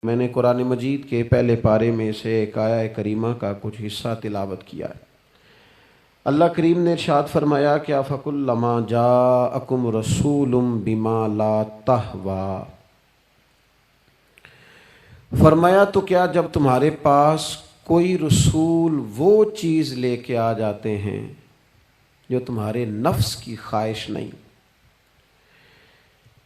میں نے قرآن مجید کے پہلے پارے میں سے ایک آیہ کریمہ کا کچھ حصہ تلاوت کیا ہے۔ اللہ کریم نے ارشاد فرمایا کہ فَكُلَّمَا جَاءَكُمْ رَسُولٌ بِمَا لَا تَهْوَىٰ، فرمایا تو کیا جب تمہارے پاس کوئی رسول وہ چیز لے کے آ جاتے ہیں جو تمہارے نفس کی خواہش نہیں،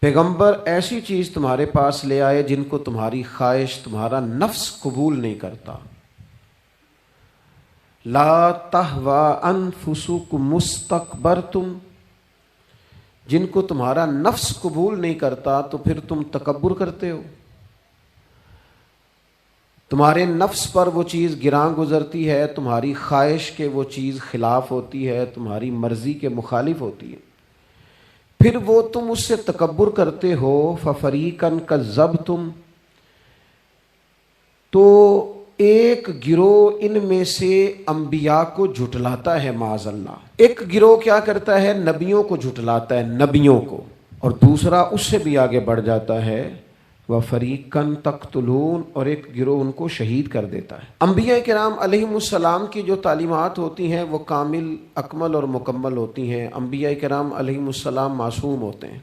پیغمبر ایسی چیز تمہارے پاس لے آئے جن کو تمہاری خواہش، تمہارا نفس قبول نہیں کرتا، لا تہوی انفسکم مستکبرتم، جن کو تمہارا نفس قبول نہیں کرتا تو پھر تم تکبر کرتے ہو، تمہارے نفس پر وہ چیز گراں گزرتی ہے، تمہاری خواہش کے وہ چیز خلاف ہوتی ہے، تمہاری مرضی کے مخالف ہوتی ہے، پھر وہ تم اس سے تکبر کرتے ہو، فَفَرِيقًا كَذَّبْتُمْ، تو ایک گروہ ان میں سے انبیاء کو جھٹلاتا ہے معاذ اللہ، ایک گروہ کیا کرتا ہے؟ نبیوں کو جھٹلاتا ہے، نبیوں کو، اور دوسرا اس سے بھی آگے بڑھ جاتا ہے وَفَرِيقًا تَقْتُلُونَ، اور ایک گروہ ان کو شہید کر دیتا ہے۔ انبیاء کرام علیہم السلام کی جو تعلیمات ہوتی ہیں وہ کامل، اکمل اور مکمل ہوتی ہیں۔ انبیاء کرام علیہم السلام معصوم ہوتے ہیں۔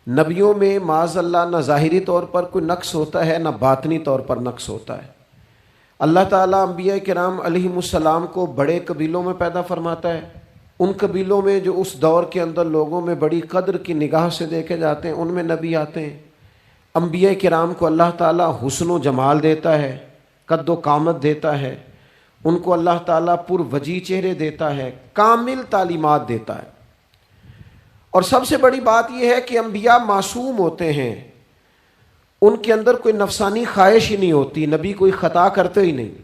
نبیوں میں معاذ اللہ نہ ظاہری طور پر کوئی نقص ہوتا ہے نہ باطنی طور پر نقص ہوتا ہے۔ اللہ تعالیٰ انبیاء کرام علیہم السلام کو بڑے قبیلوں میں پیدا فرماتا ہے، ان قبیلوں میں جو اس دور کے اندر لوگوں میں بڑی قدر کی نگاہ سے دیکھے جاتے ہیں ان میں نبی آتے ہیں۔ انبیاء کرام کو اللہ تعالیٰ حسن و جمال دیتا ہے، قد و قامت دیتا ہے، ان کو اللہ تعالیٰ پر وجیح چہرے دیتا ہے، کامل تعلیمات دیتا ہے۔ اور سب سے بڑی بات یہ ہے کہ انبیاء معصوم ہوتے ہیں، ان کے اندر کوئی نفسانی خواہش ہی نہیں ہوتی، نبی کوئی خطا کرتے ہی نہیں،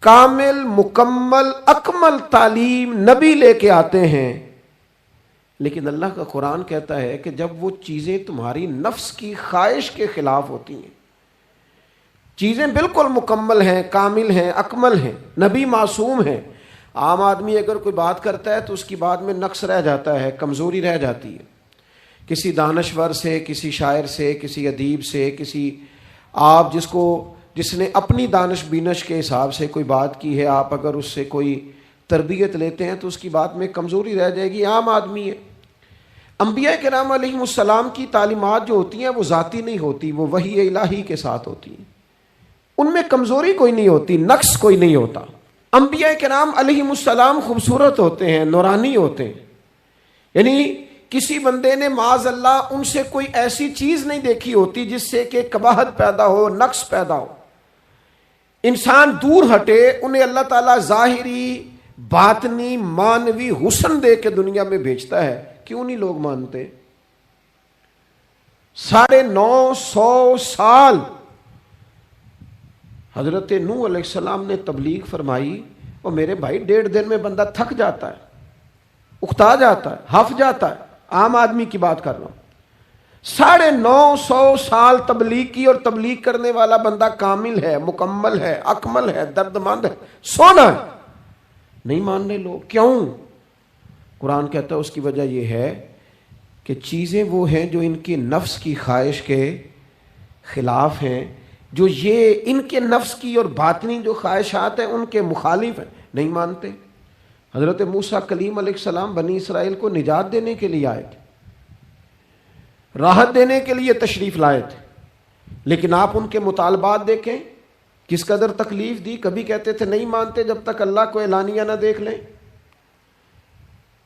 کامل مکمل اکمل تعلیم نبی لے کے آتے ہیں۔ لیکن اللہ کا قرآن کہتا ہے کہ جب وہ چیزیں تمہاری نفس کی خواہش کے خلاف ہوتی ہیں، چیزیں بالکل مکمل ہیں، کامل ہیں، اکمل ہیں، نبی معصوم ہیں، عام آدمی اگر کوئی بات کرتا ہے تو اس کی بات میں نقص رہ جاتا ہے، کمزوری رہ جاتی ہے، کسی دانشور سے، کسی شاعر سے، کسی ادیب سے، کسی آپ جس نے اپنی دانش بینش کے حساب سے کوئی بات کی ہے، آپ اگر اس سے کوئی تربیت لیتے ہیں تو اس کی بات میں کمزوری رہ جائے گی، عام آدمی ہے۔ انبیاء کرام علیہم السلام کی تعلیمات جو ہوتی ہیں وہ ذاتی نہیں ہوتی، وہ وحی الہی کے ساتھ ہوتی ہیں، ان میں کمزوری کوئی نہیں ہوتی، نقص کوئی نہیں ہوتا۔ انبیاء کرام علیہم السلام خوبصورت ہوتے ہیں، نورانی ہوتے ہیں، یعنی کسی بندے نے معاذ اللہ ان سے کوئی ایسی چیز نہیں دیکھی ہوتی جس سے کہ قباحت پیدا ہو، نقص پیدا ہو۔ انسان دور ہٹے، انہیں اللہ تعالیٰ ظاہری، باطنی، مانوی حسن دے کے دنیا میں بھیجتا ہے، کیوں نہیں لوگ مانتے؟ 950 سال حضرت نوح علیہ السلام نے تبلیغ فرمائی، اور میرے بھائی 1.5 دن میں بندہ تھک جاتا ہے، اکتا جاتا ہے، ہف جاتا ہے، عام آدمی کی بات کر رہا ہوں۔ 950 سال تبلیغ کی، اور تبلیغ کرنے والا بندہ کامل ہے، مکمل ہے، اکمل ہے، درد مند ہے، سونا ہے، نہیں ماننے لوگ۔ کیوں؟ قرآن کہتا ہے اس کی وجہ یہ ہے کہ چیزیں وہ ہیں جو ان کی نفس کی خواہش کے خلاف ہیں، جو یہ ان کے نفس کی اور باطنی جو خواہشات ہیں ان کے مخالف ہیں، نہیں مانتے۔ حضرت موسیٰ کلیم علیہ السلام بنی اسرائیل کو نجات دینے کے لیے آئے تھے، راحت دینے کے لیے تشریف لائے تھے، لیکن آپ ان کے مطالبات دیکھیں کس قدر تکلیف دی۔ کبھی کہتے تھے نہیں مانتے جب تک اللہ کو اعلانیہ نہ دیکھ لیں،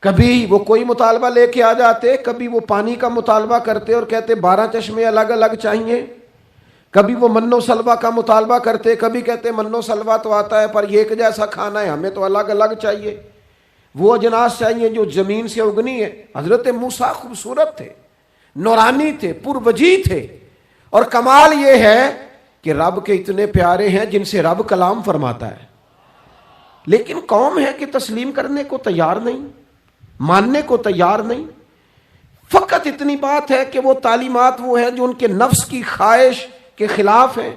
کبھی وہ کوئی مطالبہ لے کے آ جاتے، کبھی وہ پانی کا مطالبہ کرتے اور کہتے 12 چشمے الگ الگ چاہیے، کبھی وہ من و سلوہ کا مطالبہ کرتے، کبھی کہتے من و سلوہ تو آتا ہے پر ایک جیسا کھانا ہے، ہمیں تو الگ الگ چاہیے، وہ اجناس چاہیے جو زمین سے اگنی ہے۔ حضرت موسیٰ خوبصورت تھے، نورانی تھے، پر وجیح تھے، اور کمال یہ ہے کہ رب کے اتنے پیارے ہیں جن سے رب کلام فرماتا ہے، لیکن قوم ہے کہ تسلیم کرنے کو تیار نہیں، ماننے کو تیار نہیں۔ فقط اتنی بات ہے کہ وہ تعلیمات وہ ہیں جو ان کے نفس کی خواہش کے خلاف ہیں،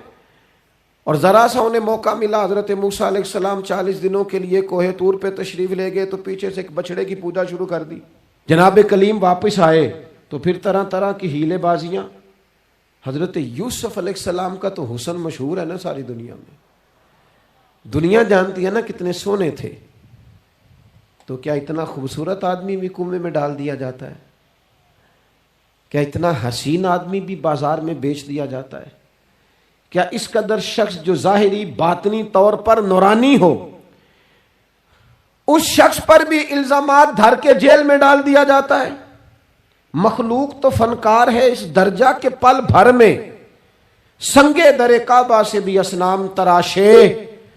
اور ذرا سا انہیں موقع ملا، حضرت موسیٰ علیہ السلام 40 دنوں کے لیے کوہ طور پہ تشریف لے گئے تو پیچھے سے ایک بچڑے کی پوجا شروع کر دی۔ جناب کلیم واپس آئے تو پھر طرح طرح کی ہیلے بازیاں، حضرت یوسف علیہ السلام کا تو حسن مشہور ہے نا ساری دنیا میں، دنیا جانتی ہے نا کتنے سونے تھے، تو کیا اتنا خوبصورت آدمی بھی کنویں میں ڈال دیا جاتا ہے؟ کیا اتنا حسین آدمی بھی بازار میں بیچ دیا جاتا ہے؟ کیا اس قدر شخص جو ظاہری باطنی طور پر نورانی ہو، اس شخص پر بھی الزامات دھر کے جیل میں ڈال دیا جاتا ہے؟ مخلوق تو فنکار ہے اس درجہ کے پل بھر میں سنگے در کعبہ سے بھی اصنام تراشے،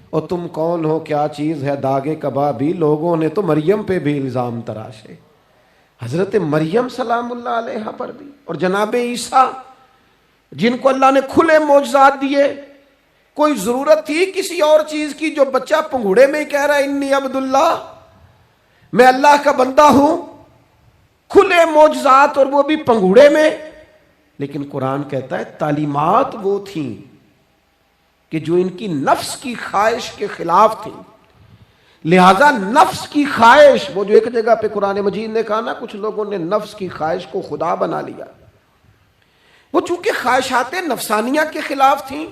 اور تم کون ہو کیا چیز ہے داغے کبابی، لوگوں نے تو مریم پہ بھی الزام تراشے، حضرت مریم سلام اللہ علیہ پر بھی، اور جناب عیسیٰ جن کو اللہ نے کھلے معجزات دیے، کوئی ضرورت تھی کسی اور چیز کی؟ جو بچہ پنگوڑے میں ہی کہہ رہا ہے انی عبداللہ، میں اللہ کا بندہ ہوں، کھلے معجزات اور وہ بھی پنگوڑے میں۔ لیکن قرآن کہتا ہے تعلیمات وہ تھیں کہ جو ان کی نفس کی خواہش کے خلاف تھیں، لہذا نفس کی خواہش، وہ جو ایک جگہ پہ قرآن مجید نے کہا نا کچھ لوگوں نے نفس کی خواہش کو خدا بنا لیا، وہ چونکہ خواہشات نفسانیہ کے خلاف تھیں،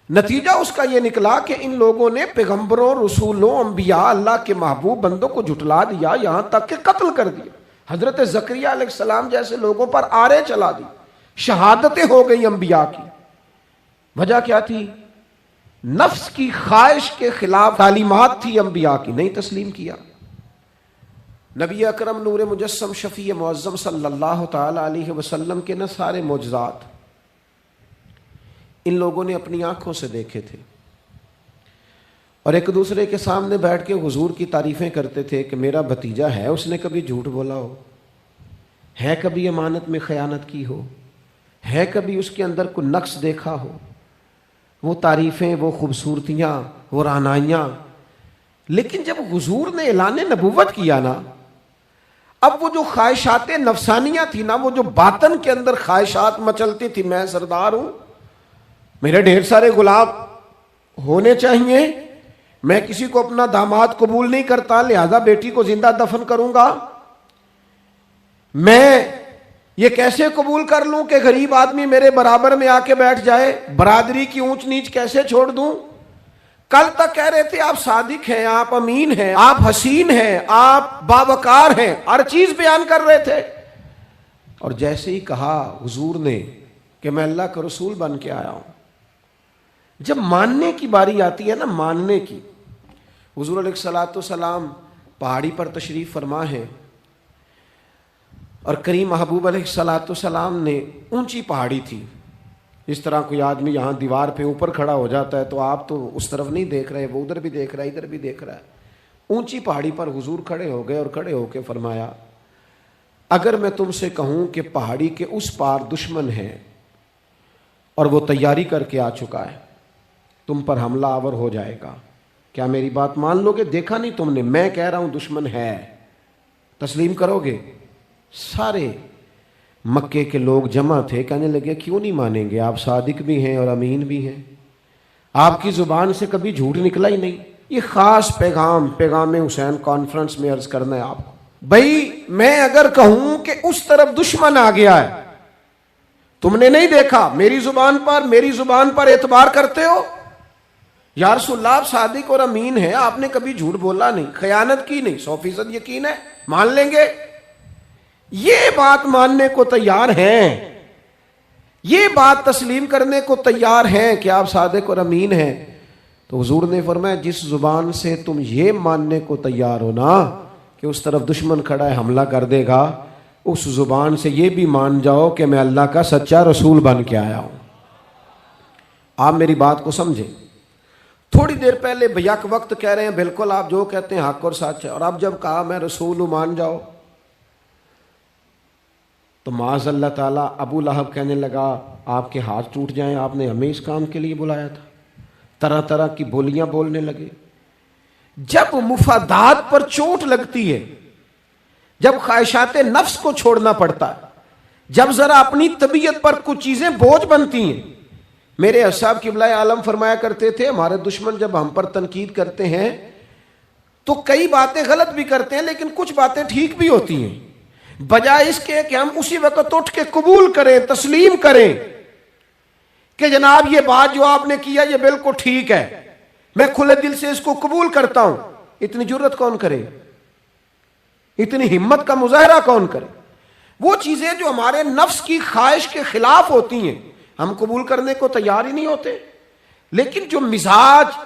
نتیجہ اس کا یہ نکلا کہ ان لوگوں نے پیغمبروں، رسولوں، انبیاء، اللہ کے محبوب بندوں کو جھٹلا دیا، یہاں تک کہ قتل کر دیا۔ حضرت زکریا علیہ السلام جیسے لوگوں پر آرے چلا دی، شہادتیں ہو گئی انبیاء کی۔ وجہ کیا تھی؟ نفس کی خواہش کے خلاف تعلیمات تھی انبیاء کی، نہیں تسلیم کیا۔ نبی اکرم نور مجسم شفیع معظم صلی اللہ تعالی علیہ وسلم کے نہ سارے معجزات ان لوگوں نے اپنی آنکھوں سے دیکھے تھے، اور ایک دوسرے کے سامنے بیٹھ کے حضور کی تعریفیں کرتے تھے کہ میرا بھتیجا ہے، اس نے کبھی جھوٹ بولا ہو، ہے کبھی امانت میں خیانت کی ہو، ہے کبھی اس کے اندر کوئی نقص دیکھا ہو۔ وہ تعریفیں، وہ خوبصورتیاں، وہ رعنائیاں۔ لیکن جب حضور نے اعلان نبوت کیا نا، اب وہ جو خواہشات نفسانیہ تھی نا، وہ جو باطن کے اندر خواہشات مچلتی تھی، میں سردار ہوں، میرے ڈھیر سارے غلام ہونے چاہیے، میں کسی کو اپنا داماد قبول نہیں کرتا لہذا بیٹی کو زندہ دفن کروں گا، میں یہ کیسے قبول کر لوں کہ غریب آدمی میرے برابر میں آ کے بیٹھ جائے، برادری کی اونچ نیچ کیسے چھوڑ دوں۔ کل تک کہہ رہے تھے آپ صادق ہیں، آپ امین ہیں، آپ حسین ہیں، آپ باوقار ہیں، ہر چیز بیان کر رہے تھے، اور جیسے ہی کہا حضور نے کہ میں اللہ کا رسول بن کے آیا ہوں، جب ماننے کی باری آتی ہے نا، ماننے کی، حضور علیہ الصلوۃ والسلام پہاڑی پر تشریف فرما ہے، اور کریم محبوب علیہ الصلوۃ والسلام نے اونچی پہاڑی تھی، اس طرح کوئی آدمی یہاں دیوار پہ اوپر کھڑا ہو جاتا ہے تو آپ تو اس طرف نہیں دیکھ رہے، وہ ادھر بھی دیکھ رہا ہے، ادھر بھی دیکھ رہا ہے۔ اونچی پہاڑی پر حضور کھڑے ہو گئے اور کھڑے ہو کے فرمایا اگر میں تم سے کہوں کہ پہاڑی کے اس پار دشمن ہے اور وہ تیاری کر کے آ چکا ہے، تم پر حملہ آور ہو جائے گا، کیا میری بات مان لو گے؟ دیکھا نہیں تم نے، میں کہہ رہا ہوں دشمن ہے، تسلیم کرو گے؟ سارے مکے کے لوگ جمع تھے، کہنے لگے کیوں نہیں مانیں گے، آپ صادق بھی ہیں اور امین بھی ہیں، آپ کی زبان سے کبھی جھوٹ نکلا ہی نہیں۔ یہ خاص پیغام حسین کانفرنس میں عرض کرنا ہے آپ کو، بھائی میں اگر کہوں کہ اس طرف دشمن آ گیا ہے، تم نے نہیں دیکھا، میری زبان پر اعتبار کرتے ہو؟ یا رسول اللہ آپ صادق اور امین ہیں، آپ نے کبھی جھوٹ بولا نہیں، خیانت کی نہیں، 100% یقین ہے، مان لیں گے؟ یہ بات ماننے کو تیار ہیں، یہ بات تسلیم کرنے کو تیار ہیں کہ آپ صادق اور امین ہیں؟ تو حضور نے فرمایا جس زبان سے تم یہ ماننے کو تیار ہو نا کہ اس طرف دشمن کھڑا ہے حملہ کر دے گا، اس زبان سے یہ بھی مان جاؤ کہ میں اللہ کا سچا رسول بن کے آیا ہوں۔ آپ میری بات کو سمجھیں، تھوڑی دیر پہلے بیک وقت کہہ رہے ہیں بالکل آپ جو کہتے ہیں حق اور سچ ہے، اور اب جب کہا میں رسول ہوں مان جاؤ، تو معاذ اللہ تعالیٰ ابو لہب کہنے لگا آپ کے ہاتھ ٹوٹ جائیں، آپ نے ہمیں اس کام کے لیے بلایا تھا، طرح طرح کی بولیاں بولنے لگے۔ جب مفادات پر چوٹ لگتی ہے، جب خواہشات نفس کو چھوڑنا پڑتا ہے، جب ذرا اپنی طبیعت پر کچھ چیزیں بوجھ بنتی ہیں، میرے اصحاب قبلہ عالم فرمایا کرتے تھے ہمارے دشمن جب ہم پر تنقید کرتے ہیں تو کئی باتیں غلط بھی کرتے ہیں لیکن کچھ باتیں ٹھیک بھی ہوتی ہیں، بجائے اس کے کہ ہم اسی وقت اٹھ کے قبول کریں، تسلیم کریں کہ جناب یہ بات جو آپ نے کیا یہ بالکل ٹھیک ہے، میں کھلے دل سے اس کو قبول کرتا ہوں. اتنی جرت کون کرے؟ اتنی ہمت کا مظاہرہ کون کرے؟ وہ چیزیں جو ہمارے نفس کی خواہش کے خلاف ہوتی ہیں ہم قبول کرنے کو تیار ہی نہیں ہوتے. لیکن جو مزاج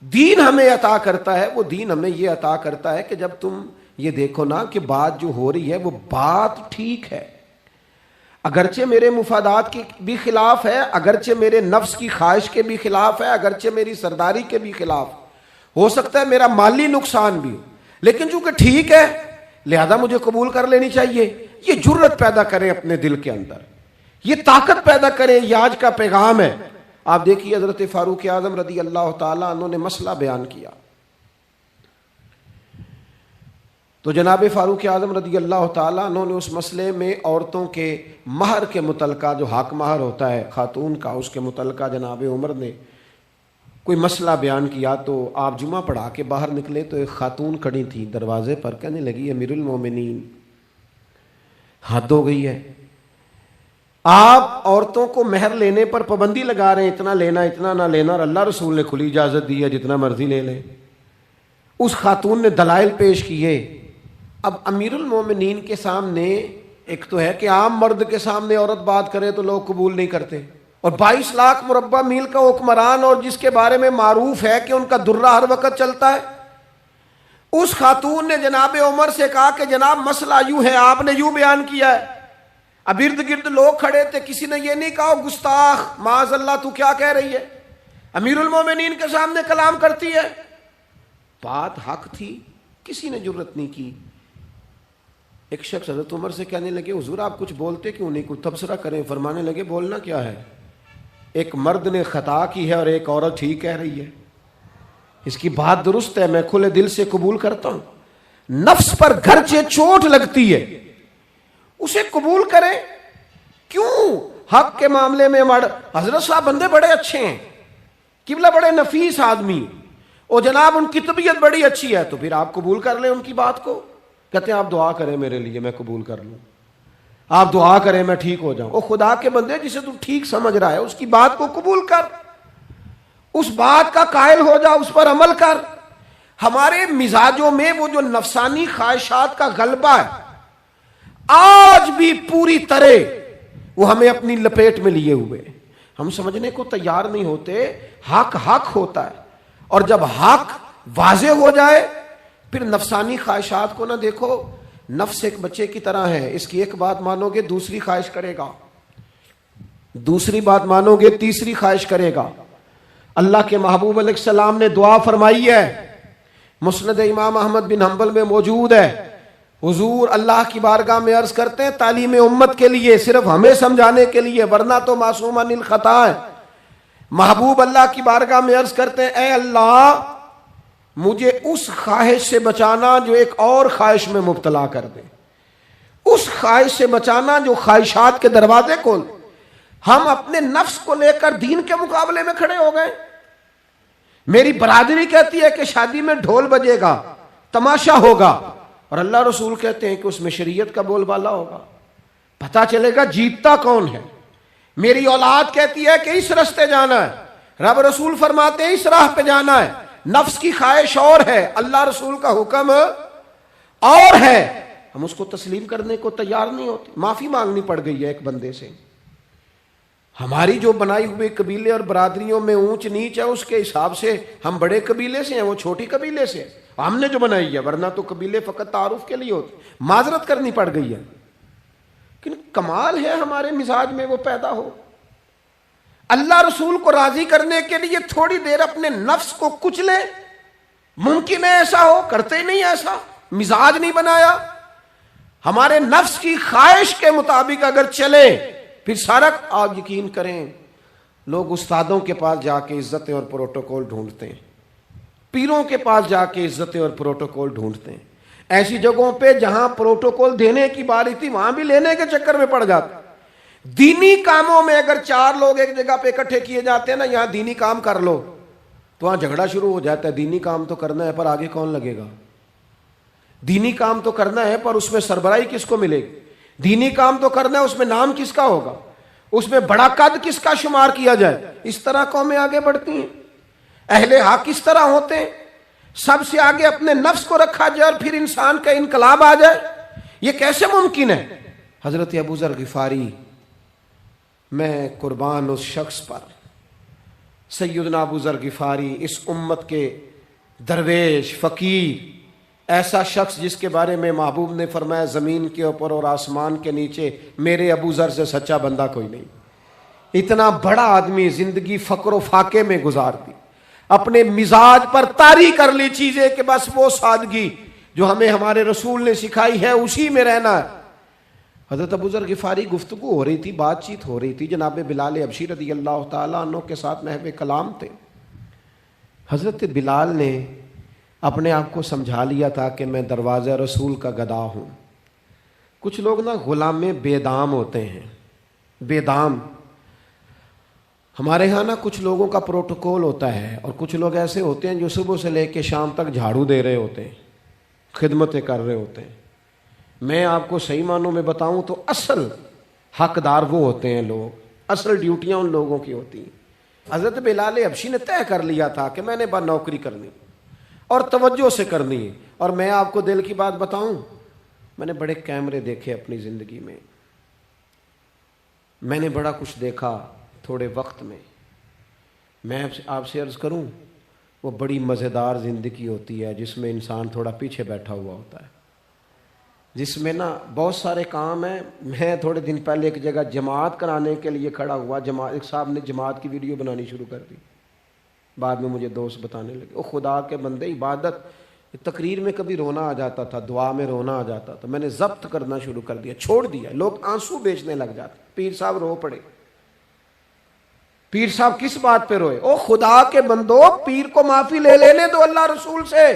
دین ہمیں عطا کرتا ہے، وہ دین ہمیں یہ عطا کرتا ہے کہ جب تم یہ دیکھو نا کہ بات جو ہو رہی ہے وہ بات ٹھیک ہے، اگرچہ میرے مفادات کے بھی خلاف ہے، اگرچہ میرے نفس کی خواہش کے بھی خلاف ہے، اگرچہ میری سرداری کے بھی خلاف، ہو سکتا ہے میرا مالی نقصان بھی، لیکن چونکہ ٹھیک ہے لہذا مجھے قبول کر لینی چاہیے. یہ جرت پیدا کریں اپنے دل کے اندر، یہ طاقت پیدا کریں. یہ آج کا پیغام ہے. آپ دیکھیے حضرت فاروق اعظم رضی اللہ تعالیٰ عنہ نے مسئلہ بیان کیا تو جناب فاروق اعظم رضی اللہ تعالیٰ عنہ نے اس مسئلے میں عورتوں کے مہر کے متعلقہ، جو حق مہر ہوتا ہے خاتون کا، اس کے متعلقہ جناب عمر نے کوئی مسئلہ بیان کیا. تو آپ جمعہ پڑھا کے باہر نکلے تو ایک خاتون کھڑی تھی دروازے پر، کہنے لگی امیر المومنین حد ہو گئی ہے، آپ عورتوں کو مہر لینے پر پابندی لگا رہے ہیں، اتنا لینا اتنا نہ لینا، اور اللہ رسول نے کھلی اجازت دی ہے جتنا مرضی لے لیں. اس خاتون نے دلائل پیش کیے. اب امیر المومنین کے سامنے ایک تو ہے کہ عام مرد کے سامنے عورت بات کرے تو لوگ قبول نہیں کرتے، اور 22 لاکھ مربع میل کا حکمران اور جس کے بارے میں معروف ہے کہ ان کا درہ ہر وقت چلتا ہے، اس خاتون نے جناب عمر سے کہا کہ جناب مسئلہ یوں ہے، آپ نے یوں بیان کیا ہے. اب ارد گرد لوگ کھڑے تھے، کسی نے یہ نہیں کہا گستاخ معاذ اللہ تو کیا کہہ رہی ہے، امیر المومنین کے سامنے کلام کرتی ہے. بات حق تھی، کسی نے جرت نہیں کی. ایک شخص حضرت عمر سے کہنے لگے حضور آپ کچھ بولتے کیوں نہیں، کوئی تبصرہ کریں. فرمانے لگے بولنا کیا ہے، ایک مرد نے خطا کی ہے اور ایک عورت ٹھیک کہہ رہی ہے، اس کی بات درست ہے، میں کھلے دل سے قبول کرتا ہوں. نفس پر گرچہ چوٹ لگتی ہے اسے قبول کریں. کیوں؟ حق کے معاملے میں حضرت صاحب بندے بڑے اچھے ہیں، قبلہ بڑے نفیس آدمی، اور جناب ان کی طبیعت بڑی اچھی ہے، تو پھر آپ قبول کر لیں ان کی بات کو. کہتے ہیں آپ دعا کریں میرے لیے میں قبول کر لوں، آپ دعا کریں میں ٹھیک ہو جاؤں. او خدا کے بندے، جسے تو ٹھیک سمجھ رہا ہے اس کی بات کو قبول کر، اس بات کا قائل ہو جا، اس پر عمل کر. ہمارے مزاجوں میں وہ جو نفسانی خواہشات کا غلبہ ہے آج بھی پوری طرح وہ ہمیں اپنی لپیٹ میں لیے ہوئے، ہم سمجھنے کو تیار نہیں ہوتے. حق حق ہوتا ہے، اور جب حق واضح ہو جائے پھر نفسانی خواہشات کو نہ دیکھو. نفس ایک بچے کی طرح ہے، اس کی ایک بات مانو گے دوسری خواہش کرے گا، دوسری بات مانو گے تیسری خواہش کرے گا. اللہ کے محبوب علیہ السلام نے دعا فرمائی ہے، مسند امام احمد بن حنبل میں موجود ہے. حضور اللہ کی بارگاہ میں عرض کرتے ہیں تعلیم امت کے لیے، صرف ہمیں سمجھانے کے لیے، ورنہ تو معصوم عن الخطا ہے. محبوب اللہ کی بارگاہ میں عرض کرتے ہیں اے اللہ مجھے اس خواہش سے بچانا جو ایک اور خواہش میں مبتلا کر دے، اس خواہش سے بچانا جو خواہشات کے دروازے کھول. ہم اپنے نفس کو لے کر دین کے مقابلے میں کھڑے ہو گئے. میری برادری کہتی ہے کہ شادی میں ڈھول بجے گا، تماشا ہوگا، اور اللہ رسول کہتے ہیں کہ اس میں شریعت کا بول بالا ہوگا، پتہ چلے گا جیتتا کون ہے. میری اولاد کہتی ہے کہ اس رستے جانا ہے، رب رسول فرماتے ہیں اس راہ پہ جانا ہے. نفس کی خواہش اور ہے، اللہ رسول کا حکم اور ہے، ہم اس کو تسلیم کرنے کو تیار نہیں ہوتے. معافی مانگنی پڑ گئی ہے ایک بندے سے. ہماری جو بنائی ہوئے قبیلے اور برادریوں میں اونچ نیچ ہے اس کے حساب سے ہم بڑے قبیلے سے ہیں، وہ چھوٹی قبیلے سے ہم نے جو بنائی ہے، ورنہ تو قبیلے فقط تعارف کے لیے ہوتے. معذرت کرنی پڑ گئی ہے، لیکن کمال ہے ہمارے مزاج میں وہ پیدا ہو. اللہ رسول کو راضی کرنے کے لیے تھوڑی دیر اپنے نفس کو کچلے. ممکن ہے ایسا ہو؟ کرتے ہی نہیں ایسا، مزاج نہیں بنایا. ہمارے نفس کی خواہش کے مطابق اگر چلے پھر سارا. آپ یقین کریں لوگ استادوں کے پاس جا کے عزتیں اور پروٹوکول ڈھونڈتے ہیں، پیروں کے پاس جا کے عزتیں اور پروٹوکول ڈھونڈتے ہیں. ایسی جگہوں پہ جہاں پروٹوکول دینے کی باری تھی وہاں بھی لینے کے چکر میں پڑ جاتے. دینی کاموں میں اگر 4 لوگ ایک جگہ پہ اکٹھے کیے جاتے ہیں نا، یہاں دینی کام کر لو، تو وہاں جھگڑا شروع ہو جاتا ہے. دینی کام تو کرنا ہے پر آگے کون لگے گا؟ دینی کام تو کرنا ہے پر اس میں سربراہی کس کو ملے گی؟ دینی کام تو کرنا ہے، اس میں نام کس کا ہوگا؟ اس میں بڑا قد کس کا شمار کیا جائے؟ اس طرح قومیں آگے بڑھتی ہیں۔ اہل حق کس طرح ہوتے ہیں؟ سب سے آگے اپنے نفس کو رکھا جائے اور پھر انسان کا انقلاب آ جائے، یہ کیسے ممکن ہے؟ حضرت ابو ذر غفاری، میں قربان اس شخص پر، سیدنا ابو ذر غفاری، اس امت کے درویش فقیر، ایسا شخص جس کے بارے میں محبوب نے فرمایا زمین کے اوپر اور آسمان کے نیچے میرے ابو ذر سے سچا بندہ کوئی نہیں۔ اتنا بڑا آدمی زندگی فقر و فاقے میں گزار دی، اپنے مزاج پر طاری کر لی چیزیں کہ بس وہ سادگی جو ہمیں ہمارے رسول نے سکھائی ہے اسی میں رہنا ہے۔ حضرت ابو ذر غفاری گفتگو ہو رہی تھی، بات چیت ہو رہی تھی، جناب بلال حبشی رضی اللہ تعالیٰ عنہ کے ساتھ محو کلام تھے۔ حضرت بلال نے اپنے آپ کو سمجھا لیا تھا کہ میں دروازہ رسول کا گدا ہوں۔ کچھ لوگ نا غلام بے دام ہوتے ہیں، بے دام۔ ہمارے ہاں نا کچھ لوگوں کا پروٹوکول ہوتا ہے، اور کچھ لوگ ایسے ہوتے ہیں جو صبح سے لے کے شام تک جھاڑو دے رہے ہوتے ہیں، خدمتیں کر رہے ہوتے ہیں۔ میں آپ کو صحیح معنوں میں بتاؤں تو اصل حقدار وہ ہوتے ہیں لوگ، اصل ڈیوٹیاں ان لوگوں کی ہوتی ہیں۔ حضرت بلال حبشی نے طے کر لیا تھا کہ میں نے بس نوکری کرنی اور توجہ سے کرنی ہے۔ اور میں آپ کو دل کی بات بتاؤں، میں نے بڑے کیمرے دیکھے اپنی زندگی میں، میں نے بڑا کچھ دیکھا تھوڑے وقت میں۔ میں آپ سے عرض کروں، وہ بڑی مزیدار زندگی ہوتی ہے جس میں انسان تھوڑا پیچھے بیٹھا ہوا ہوتا ہے، جس میں نا بہت سارے کام ہیں۔ میں تھوڑے دن پہلے ایک جگہ جماعت کرانے کے لیے کھڑا ہوا، ایک صاحب نے جماعت کی ویڈیو بنانی شروع کر دی، بعد میں مجھے دوست بتانے لگے، او خدا کے بندے، عبادت تقریر میں کبھی رونا آ جاتا تھا، دعا میں رونا آ جاتا تھا، میں نے ضبط کرنا شروع کر دیا، چھوڑ دیا۔ لوگ آنسو بیچنے لگ جاتے، پیر صاحب رو پڑے۔ پیر صاحب کس بات پہ روئے؟ او خدا کے بندو، پیر کو معافی لے لینے دو اللہ رسول سے،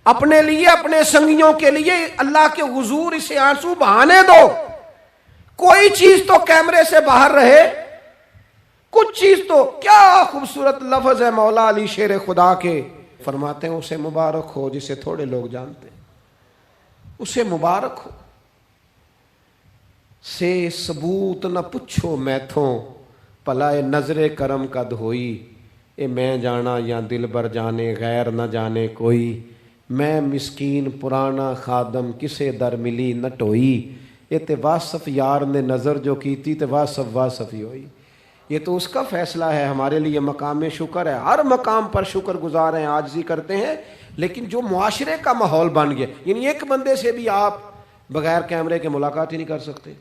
اپنے لیے اپنے سنگیوں کے لیے اللہ کے حضور اسے آنسو بہانے دو۔ کوئی چیز تو کیمرے سے باہر رہے، کچھ چیز تو۔ کیا خوبصورت لفظ ہے مولا علی شیر خدا کے، فرماتے ہیں اسے مبارک ہو جسے تھوڑے لوگ جانتے ہیں، اسے مبارک ہو۔ سے ثبوت نہ پچھو میتھوں، پلائے نظر کرم کا دھوئی، اے میں جانا یا دل بر جانے غیر نہ جانے کوئی، میں مسکین پرانا خادم کسے در ملی نہ ٹوئی، یہ تے واصف یار نے نظر جو کی تھی تے واصف ہی ہوئی۔ یہ تو اس کا فیصلہ ہے، ہمارے لیے مقام شکر ہے، ہر مقام پر شکر گزار ہیں، عاجزی کرتے ہیں، لیکن جو معاشرے کا ماحول بن گیا، یعنی ایک بندے سے بھی آپ بغیر کیمرے کے ملاقات ہی نہیں کر سکتے۔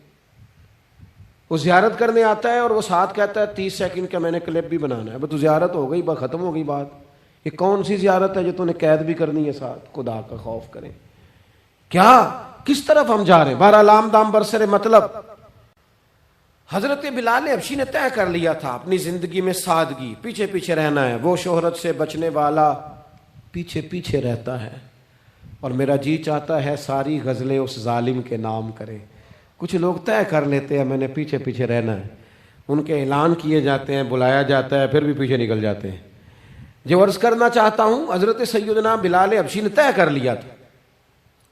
وہ زیارت کرنے آتا ہے اور وہ ساتھ کہتا ہے 30 سیکنڈ کا میں نے کلپ بھی بنانا ہے، تو زیارت ہو گئی، بس ختم ہو گئی بات۔ یہ کون سی زیارت ہے جو تو نے قید بھی کرنی ہے ساتھ؟ خدا کا خوف کریں، کیا کس طرف ہم جا رہے ہیں؟ بہرحال عام دام برسر مطلب، حضرت بلال حبشی نے طے کر لیا تھا اپنی زندگی میں سادگی، پیچھے پیچھے رہنا ہے۔ وہ شہرت سے بچنے والا پیچھے پیچھے رہتا ہے، اور میرا جی چاہتا ہے ساری غزلیں اس ظالم کے نام کریں۔ کچھ لوگ طے کر لیتے ہیں میں نے پیچھے پیچھے رہنا ہے، ان کے اعلان کیے جاتے ہیں، بلایا جاتا ہے، پھر بھی پیچھے نکل جاتے ہیں۔ جو عرض کرنا چاہتا ہوں، حضرت سیدنا بلال حبشی نے طے کر لیا تھا۔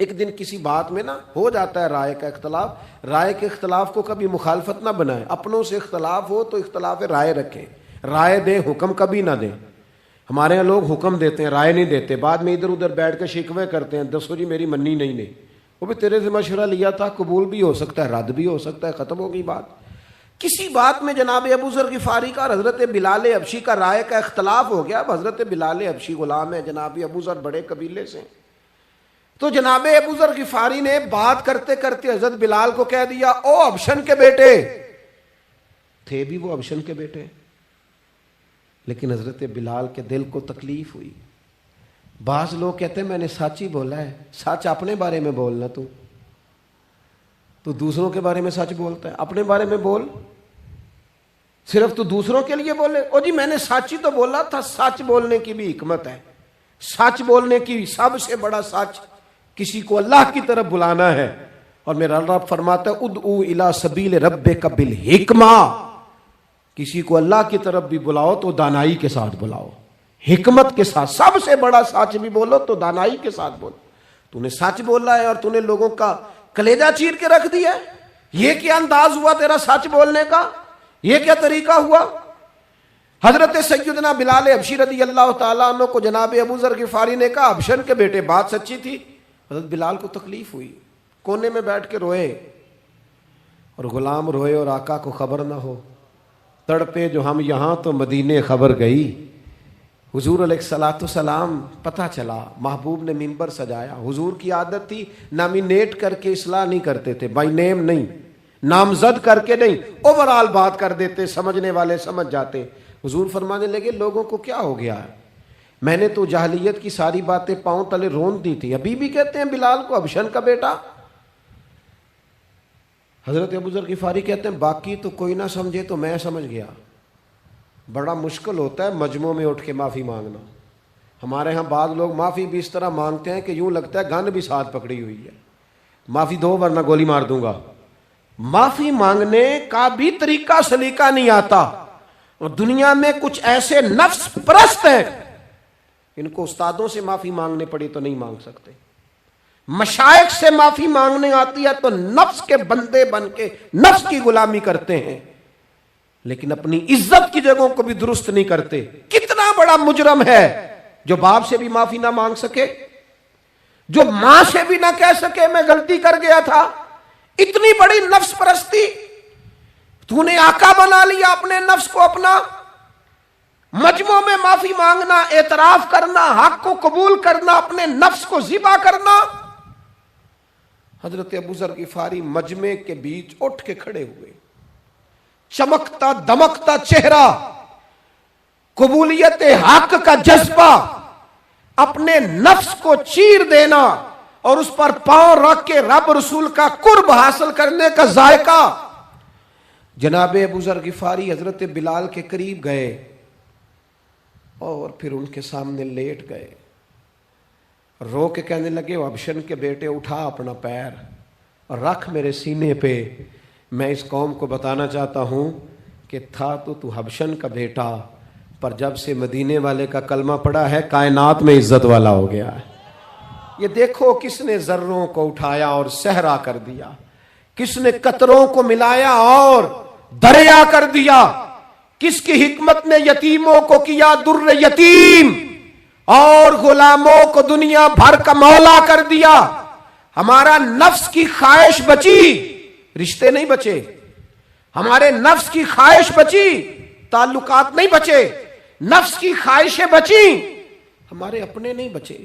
ایک دن کسی بات میں نا ہو جاتا ہے رائے کا اختلاف، رائے کے اختلاف کو کبھی مخالفت نہ بنائیں، اپنوں سے اختلاف ہو تو اختلاف رائے رکھیں، رائے دیں، حکم کبھی نہ دیں۔ ہمارے یہاں لوگ حکم دیتے ہیں، رائے نہیں دیتے، بعد میں ادھر ادھر بیٹھ کے شکوے کرتے ہیں، دسو جی میری منی نہیں، وہ بھی تیرے سے مشورہ لیا تھا، قبول بھی ہو سکتا ہے، رد بھی ہو سکتا ہے، ختم ہو گئی بات۔ کسی بات میں جناب ابو ذر غفاری کا اور حضرت بلال حبشی کا رائے کا اختلاف ہو گیا۔ اب حضرت بلال حبشی غلام ہے، جناب ابو ذر بڑے قبیلے سے، تو جناب ابو ذر غفاری نے بات کرتے کرتے حضرت بلال کو کہہ دیا، او حبشن کے بیٹے، تھے بھی وہ حبشن کے بیٹے، لیکن حضرت بلال کے دل کو تکلیف ہوئی۔ بعض لوگ کہتے ہیں میں نے سچ ہی بولا ہے، سچ اپنے بارے میں بولنا، تو دوسروں کے بارے میں سچ بولتا ہے، اپنے بارے میں بول، صرف تو دوسروں کے لیے بولے۔ او جی میں نے سچ ہی تو بولا تھا۔ سچ بولنے کی بھی حکمت ہے، سچ بولنے کی سب سے بڑا سچ کسی کو اللہ کی طرف بلانا ہے، اور میرا رب فرماتا ہے ادعو الی سبیل ربک بالحکمہ، کسی کو اللہ کی طرف بھی بلاؤ تو دانائی کے ساتھ بلاؤ، حکمت کے ساتھ۔ سب سے بڑا سچ بھی بولو تو دانائی کے ساتھ بولو۔ تو نے سچ بولا ہے اور تو نے لوگوں کا کلیجہ چیر کے رکھ دیا ہے. یہ کیا انداز ہوا تیرا سچ بولنے کا؟ یہ کیا طریقہ ہوا؟ حضرت سیدنا بلال حبشی رضی اللہ تعالیٰ عنہ کو جناب ابو ذر غفاری نے کہا حبشن کے بیٹے بات سچی تھی. حضرت بلال کو تکلیف ہوئی, کونے میں بیٹھ کے روئے, اور غلام روئے اور آقا کو خبر نہ ہو. تڑپے جو ہم یہاں تو مدینے خبر گئی. حضور علیہ الصلوۃ والسلام پتہ چلا, محبوب نے منبر سجایا. حضور کی عادت تھی نامینیٹ کر کے اصلاح نہیں کرتے تھے, بائی نیم نہیں, نامزد کر کے نہیں, اوورال بات کر دیتے, سمجھنے والے سمجھ جاتے. حضور فرمانے لگے لوگوں کو کیا ہو گیا ہے, میں نے تو جاہلیت کی ساری باتیں پاؤں تلے رون دی تھی, ابھی بھی کہتے ہیں بلال کو حبشن کا بیٹا. حضرت ابو ذر غفاری کہتے ہیں باقی تو کوئی نہ سمجھے تو میں سمجھ گیا. بڑا مشکل ہوتا ہے مجمعوں میں اٹھ کے معافی مانگنا. ہمارے ہاں بعض لوگ معافی بھی اس طرح مانگتے ہیں کہ یوں لگتا ہے گن بھی ساتھ پکڑی ہوئی ہے, معافی دو ورنہ گولی مار دوں گا. معافی مانگنے کا بھی طریقہ سلیقہ نہیں آتا, اور دنیا میں کچھ ایسے نفس پرست ہیں ان کو استادوں سے معافی مانگنے پڑی تو نہیں مانگ سکتے, مشائخ سے معافی مانگنے آتی ہے تو نفس کے بندے بن کے نفس کی غلامی کرتے ہیں, لیکن اپنی عزت کی جگہوں کو بھی درست نہیں کرتے. کتنا بڑا مجرم ہے جو باپ سے بھی معافی نہ مانگ سکے, جو ماں سے بھی نہ کہہ سکے میں غلطی کر گیا تھا. اتنی بڑی نفس پرستی, تو نے آقا بنا لیا اپنے نفس کو اپنا. مجمعوں میں معافی مانگنا, اعتراف کرنا, حق کو قبول کرنا, اپنے نفس کو ذبح کرنا. حضرت ابو ذر غفاری مجمع کے بیچ اٹھ کے کھڑے ہوئے, چمکتا دمکتا چہرہ, قبولیت حق کا جذبہ, اپنے نفس کو چیر دینا اور اس پر پاؤں رکھ کے رب رسول کا قرب حاصل کرنے کا ذائقہ. جناب ابو ذر غفاری حضرت بلال کے قریب گئے اور پھر ان کے سامنے لیٹ گئے, رو کے کہنے لگے حبشن کے بیٹے اٹھا اپنا پیر اور رکھ میرے سینے پہ. میں اس قوم کو بتانا چاہتا ہوں کہ تھا تو حبشن کا بیٹا, پر جب سے مدینے والے کا کلمہ پڑا ہے کائنات میں عزت والا ہو گیا ہے. یہ دیکھو کس نے ذروں کو اٹھایا اور صحرا کر دیا, کس نے قطروں کو ملایا اور دریا کر دیا, کس کی حکمت نے یتیموں کو کیا در یتیم اور غلاموں کو دنیا بھر کا مولا کر دیا. ہمارا نفس کی خواہش بچی, رشتے نہیں بچے. ہمارے نفس کی خواہش بچی, تعلقات نہیں بچے. نفس کی خواہشیں بچی, ہمارے اپنے نہیں بچے.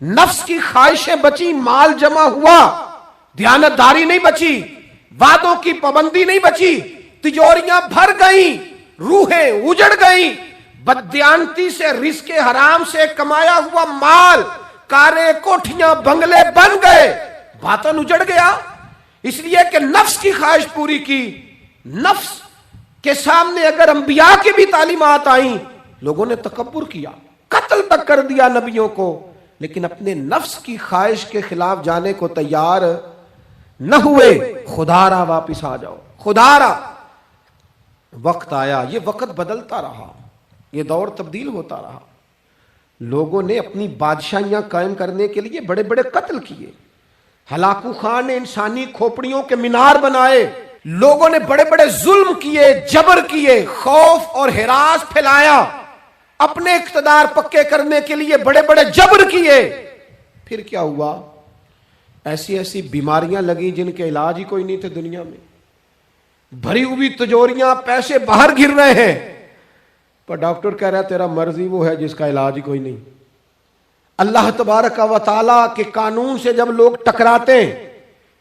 نفس کی خواہشیں بچی, مال جمع ہوا, دیانتداری نہیں بچی, وعدوں کی پابندی نہیں بچی, تجوریاں بھر گئیں, روحیں اجڑ گئیں. بددیانتی سے رزق حرام سے کمایا ہوا مال, کاریں کوٹھیاں بنگلے بن گئے, باطن اجڑ گیا. اس لیے کہ نفس کی خواہش پوری کی. نفس کے سامنے اگر انبیاء کی بھی تعلیمات آئیں, لوگوں نے تکبر کیا, قتل تک کر دیا نبیوں کو, لیکن اپنے نفس کی خواہش کے خلاف جانے کو تیار نہ ہوئے. خدا را واپس آ جاؤ, خدا را. وقت آیا, یہ وقت بدلتا رہا, یہ دور تبدیل ہوتا رہا. لوگوں نے اپنی بادشاہیاں قائم کرنے کے لیے بڑے بڑے قتل کیے. ہلاکو خان نے انسانی کھوپڑیوں کے مینار بنائے. لوگوں نے بڑے بڑے ظلم کیے, جبر کیے, خوف اور ہراس پھیلایا. اپنے اقتدار پکے کرنے کے لیے بڑے بڑے جبر کیے. پھر کیا ہوا؟ ایسی ایسی بیماریاں لگیں جن کے علاج ہی کوئی نہیں تھے دنیا میں. بھری ہوئی تجوریاں, پیسے باہر گر رہے ہیں, پر ڈاکٹر کہہ رہا ہے تیرا مرضی وہ ہے جس کا علاج ہی کوئی نہیں. اللہ تبارک و تعالیٰ کے قانون سے جب لوگ ٹکراتے ہیں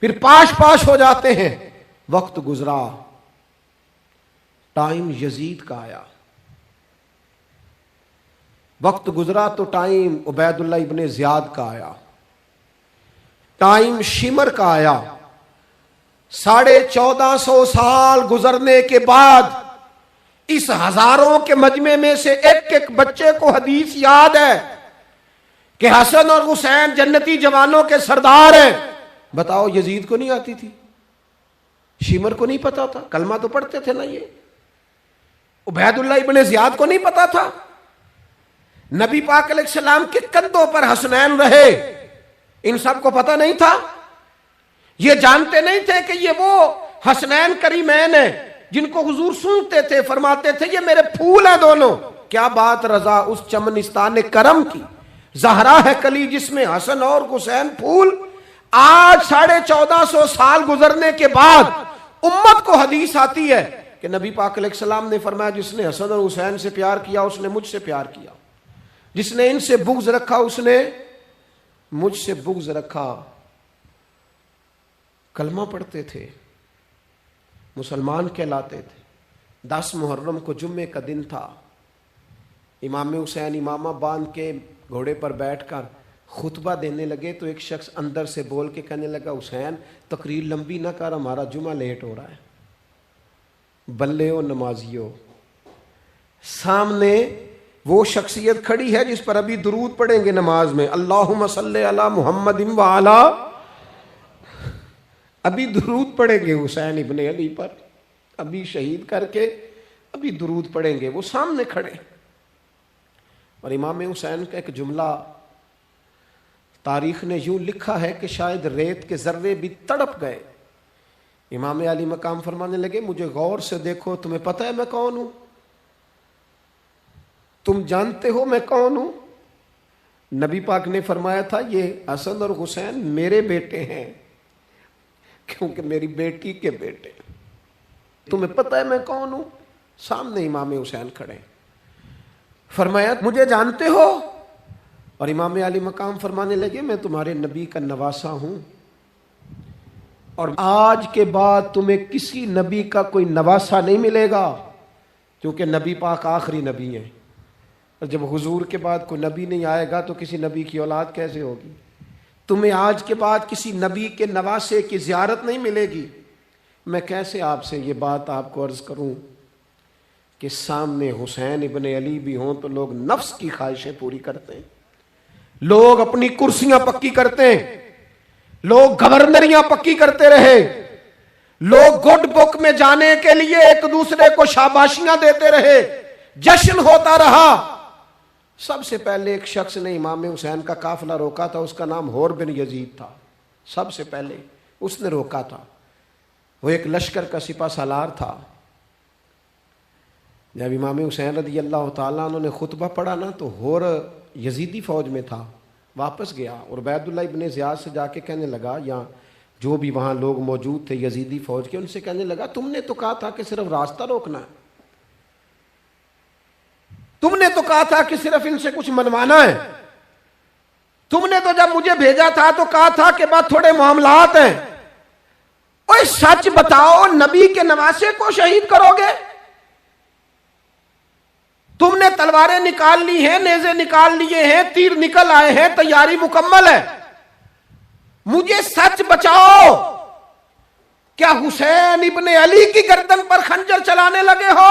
پھر پاش پاش ہو جاتے ہیں. وقت گزرا, ٹائم یزید کا آیا. وقت گزرا تو ٹائم عبید اللہ ابن زیاد کا آیا, ٹائم شمر کا آیا. 1450 سال گزرنے کے بعد اس ہزاروں کے مجمع میں سے ایک ایک بچے کو حدیث یاد ہے کہ حسن اور حسین جنتی جوانوں کے سردار ہیں. بتاؤ یزید کو نہیں آتی تھی, شمر کو نہیں پتا تھا, کلمہ تو پڑھتے تھے نا, یہ عبید اللہ ابن زیاد کو نہیں پتا تھا. نبی پاک علیہ السلام کے کندھوں پر حسنین رہے, ان سب کو پتہ نہیں تھا؟ یہ جانتے نہیں تھے کہ یہ وہ حسنین کریمین ہیں جن کو حضور سنتے تھے، فرماتے تھے یہ میرے پھول ہیں دونوں؟ کیا بات رضا اس چمنستان کرم کی، زہرا ہے کلی جس میں حسن اور حسین پھول۔ آج 1450 سال گزرنے کے بعد امت کو حدیث آتی ہے کہ نبی پاک علیہ السلام نے فرمایا جس نے حسن اور حسین سے پیار کیا اس نے مجھ سے پیار کیا، جس نے ان سے بغض رکھا اس نے مجھ سے بغض رکھا۔ کلمہ پڑھتے تھے، مسلمان کہلاتے تھے۔ 10 محرم کو جمعے کا دن تھا، امام حسین امامہ باندھ کے گھوڑے پر بیٹھ کر خطبہ دینے لگے تو ایک شخص اندر سے بول کے کہنے لگا حسین تقریر لمبی نہ کر، ہمارا جمعہ لیٹ ہو رہا ہے۔ بلے و نمازیو، سامنے وہ شخصیت کھڑی ہے جس پر ابھی درود پڑھیں گے نماز میں، اللہم صلی علی محمد وعلی، ابھی درود پڑھیں گے حسین ابن علی پر، ابھی شہید کر کے ابھی درود پڑھیں گے، وہ سامنے کھڑے۔ اور امام حسین کا ایک جملہ تاریخ نے یوں لکھا ہے کہ شاید ریت کے ذرے بھی تڑپ گئے۔ امام علی مقام فرمانے لگے مجھے غور سے دیکھو، تمہیں پتہ ہے میں کون ہوں؟ تم جانتے ہو میں کون ہوں؟ نبی پاک نے فرمایا تھا یہ حسن اور حسین میرے بیٹے ہیں کیونکہ میری بیٹی کے بیٹے۔ تمہیں پتہ ہے میں کون ہوں؟ سامنے امام حسین کھڑے، فرمایا مجھے جانتے ہو؟ اور امام علی مقام فرمانے لگے میں تمہارے نبی کا نواسا ہوں، اور آج کے بعد تمہیں کسی نبی کا کوئی نواسا نہیں ملے گا، کیونکہ نبی پاک آخری نبی ہیں، اور جب حضور کے بعد کوئی نبی نہیں آئے گا تو کسی نبی کی اولاد کیسے ہوگی؟ تمہیں آج کے بعد کسی نبی کے نواسے کی زیارت نہیں ملے گی۔ میں کیسے آپ سے یہ بات آپ کو عرض کروں کہ سامنے حسین ابن علی بھی ہوں تو لوگ نفس کی خواہشیں پوری کرتے ہیں، لوگ اپنی کرسیاں پکی کرتے ہیں، لوگ گورنریاں پکی کرتے رہے، لوگ گڈ بک میں جانے کے لیے ایک دوسرے کو شاباشیاں دیتے رہے، جشن ہوتا رہا۔ سب سے پہلے ایک شخص نے امام حسین کا قافلہ روکا تھا، اس کا نام حور بن یزید تھا، سب سے پہلے اس نے روکا تھا، وہ ایک لشکر کا سپہ سالار تھا۔ جب امام حسین رضی اللہ تعالیٰ عنہ نے خطبہ پڑھا نا تو حور یزیدی فوج میں تھا، واپس گیا اور عبید اللہ ابن زیاد سے جا کے کہنے لگا، یا جو بھی وہاں لوگ موجود تھے یزیدی فوج کے، ان سے کہنے لگا تم نے تو کہا تھا کہ صرف راستہ روکنا ہے، تم نے تو کہا تھا کہ صرف ان سے کچھ منوانا ہے، تم نے تو جب مجھے بھیجا تھا تو کہا تھا کہ بعد تھوڑے معاملات ہیں، اوہ سچ بتاؤ نبی کے نواسے کو شہید کرو گے؟ تم نے تلواریں نکال لی ہیں، نیزے نکال لیے ہیں، تیر نکل آئے ہیں، تیاری مکمل ہے، مجھے سچ بچاؤ، کیا حسین ابن علی کی گردن پر خنجر چلانے لگے ہو؟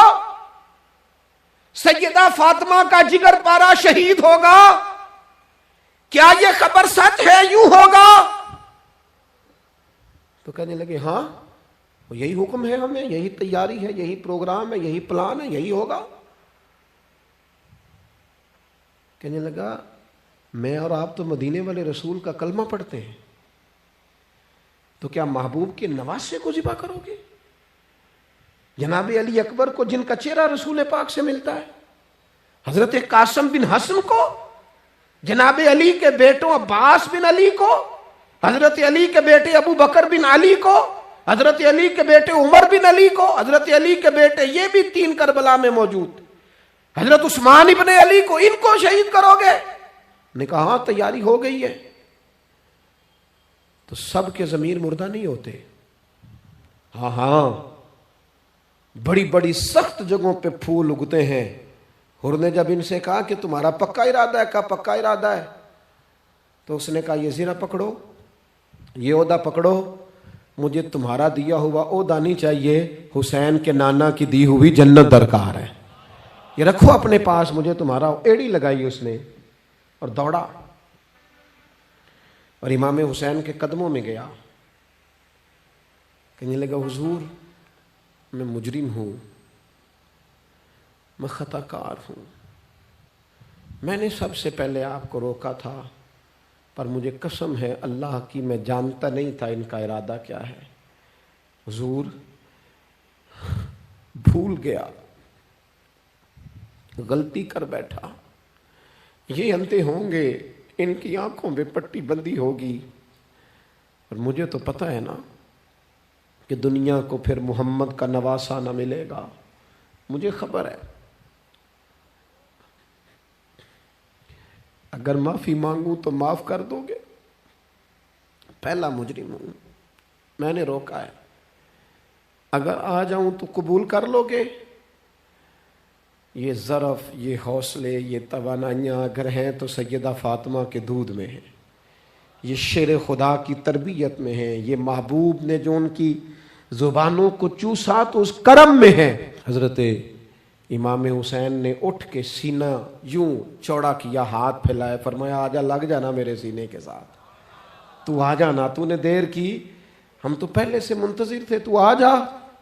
سیدہ فاطمہ کا جگر پارا شہید ہوگا، کیا یہ خبر سچ ہے؟ یوں ہوگا؟ تو کہنے لگے ہاں یہی حکم ہے ہمیں، یہی تیاری ہے، یہی پروگرام ہے، یہی پلان ہے، یہی ہوگا۔ کہنے لگا میں اور آپ تو مدینے والے رسول کا کلمہ پڑھتے ہیں، تو کیا محبوب کے نواسے کو ذبح کرو گے؟ جناب علی اکبر کو جن کا چہرہ رسول پاک سے ملتا ہے، حضرت قاسم بن حسن کو، جناب علی کے بیٹوں عباس بن علی کو، حضرت علی کے بیٹے ابو بکر بن علی کو، حضرت علی کے بیٹے عمر بن علی کو، حضرت علی کے بیٹے یہ بھی 3 کربلا میں موجود، حضرت عثمان ابن علی کو، ان کو شہید کرو گے؟ نے کہا ہاں تیاری ہو گئی ہے۔ تو سب کے ضمیر مردہ نہیں ہوتے، ہاں بڑی بڑی سخت جگہوں پہ پھول اگتے ہیں۔ حر نے جب ان سے کہا کہ تمہارا پکا ارادہ ہے، کہا پکا ارادہ ہے، تو اس نے کہا یہ زیرہ پکڑو، یہ عہدہ پکڑو، مجھے تمہارا دیا ہوا عہدہ نہیں چاہیے، حسین کے نانا کی دی ہوئی جنت درکار ہے، یہ رکھو اپنے پاس، مجھے تمہارا۔ ایڑی لگائی اس نے اور دوڑا اور امام حسین کے قدموں میں گیا، کہنے لگا حضور میں مجرم ہوں، میں خطا کار ہوں، میں نے سب سے پہلے آپ کو روکا تھا، پر مجھے قسم ہے اللہ کی، میں جانتا نہیں تھا ان کا ارادہ کیا ہے. حضور بھول گیا، غلطی کر بیٹھا. یہ انتے ہوں گے، ان کی آنکھوں پہ پٹی بندی ہوگی. اور مجھے تو پتہ ہے نا کہ دنیا کو پھر محمد کا نواسہ نہ ملے گا، مجھے خبر ہے. اگر معافی مانگوں تو معاف کر دو گے؟ پہلا مجرم ہوں، میں نے روکا ہے. اگر آ جاؤں تو قبول کر لو گے؟ یہ ظرف، یہ حوصلے، یہ توانائیاں اگر ہیں تو سیدہ فاطمہ کے دودھ میں ہیں، یہ شیر خدا کی تربیت میں ہیں، یہ محبوب نے جو ان کی زبانوں کو چوسا تو اس کرم میں ہے. حضرت امام حسین نے اٹھ کے سینہ یوں چوڑا کیا، ہاتھ پھیلائے، فرمایا آجا، لگ جانا میرے سینے کے ساتھ، تو آ جانا، تو نے دیر کی، ہم تو پہلے سے منتظر تھے، تو آ جا،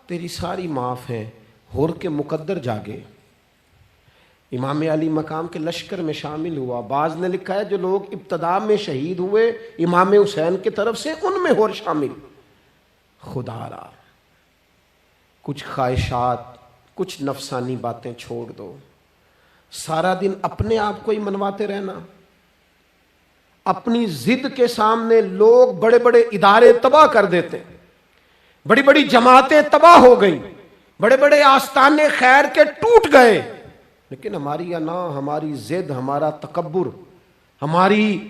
تیری ساری معاف ہیں. ہور کے مقدر جاگے. امام علی مقام کے لشکر میں شامل ہوا. بعض نے لکھا ہے جو لوگ ابتدا میں شہید ہوئے امام حسین کی طرف سے، ان میں ہور شامل. خدا را کچھ خواہشات، کچھ نفسانی باتیں چھوڑ دو. سارا دن اپنے آپ کو ہی منواتے رہنا. اپنی ضد کے سامنے لوگ بڑے بڑے ادارے تباہ کر دیتے، بڑی بڑی جماعتیں تباہ ہو گئیں، بڑے بڑے آستانے خیر کے ٹوٹ گئے، لیکن ہماری انا، ہماری ضد، ہمارا تکبر، ہماری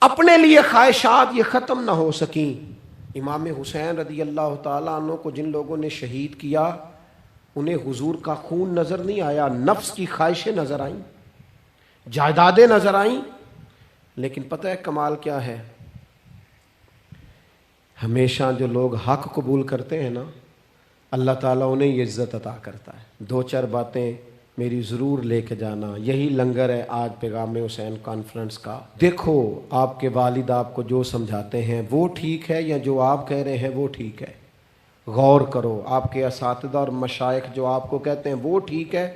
اپنے لیے خواہشات یہ ختم نہ ہو سکیں. امام حسین رضی اللہ تعالیٰ عنہ کو جن لوگوں نے شہید کیا، انہیں حضور کا خون نظر نہیں آیا، نفس کی خواہشیں نظر آئیں، جائیدادیں نظر آئیں. لیکن پتہ ہے کمال کیا ہے؟ ہمیشہ جو لوگ حق قبول کرتے ہیں نا، اللہ تعالیٰ انہیں یہ عزت عطا کرتا ہے. دو چار باتیں میری ضرور لے کے جانا. یہی لنگر ہے آج پیغام حسین کانفرنس کا. دیکھو آپ کے والد آپ کو جو سمجھاتے ہیں وہ ٹھیک ہے، یا جو آپ کہہ رہے ہیں وہ ٹھیک ہے؟ غور کرو. آپ کے اساتذہ اور مشائخ جو آپ کو کہتے ہیں وہ ٹھیک ہے،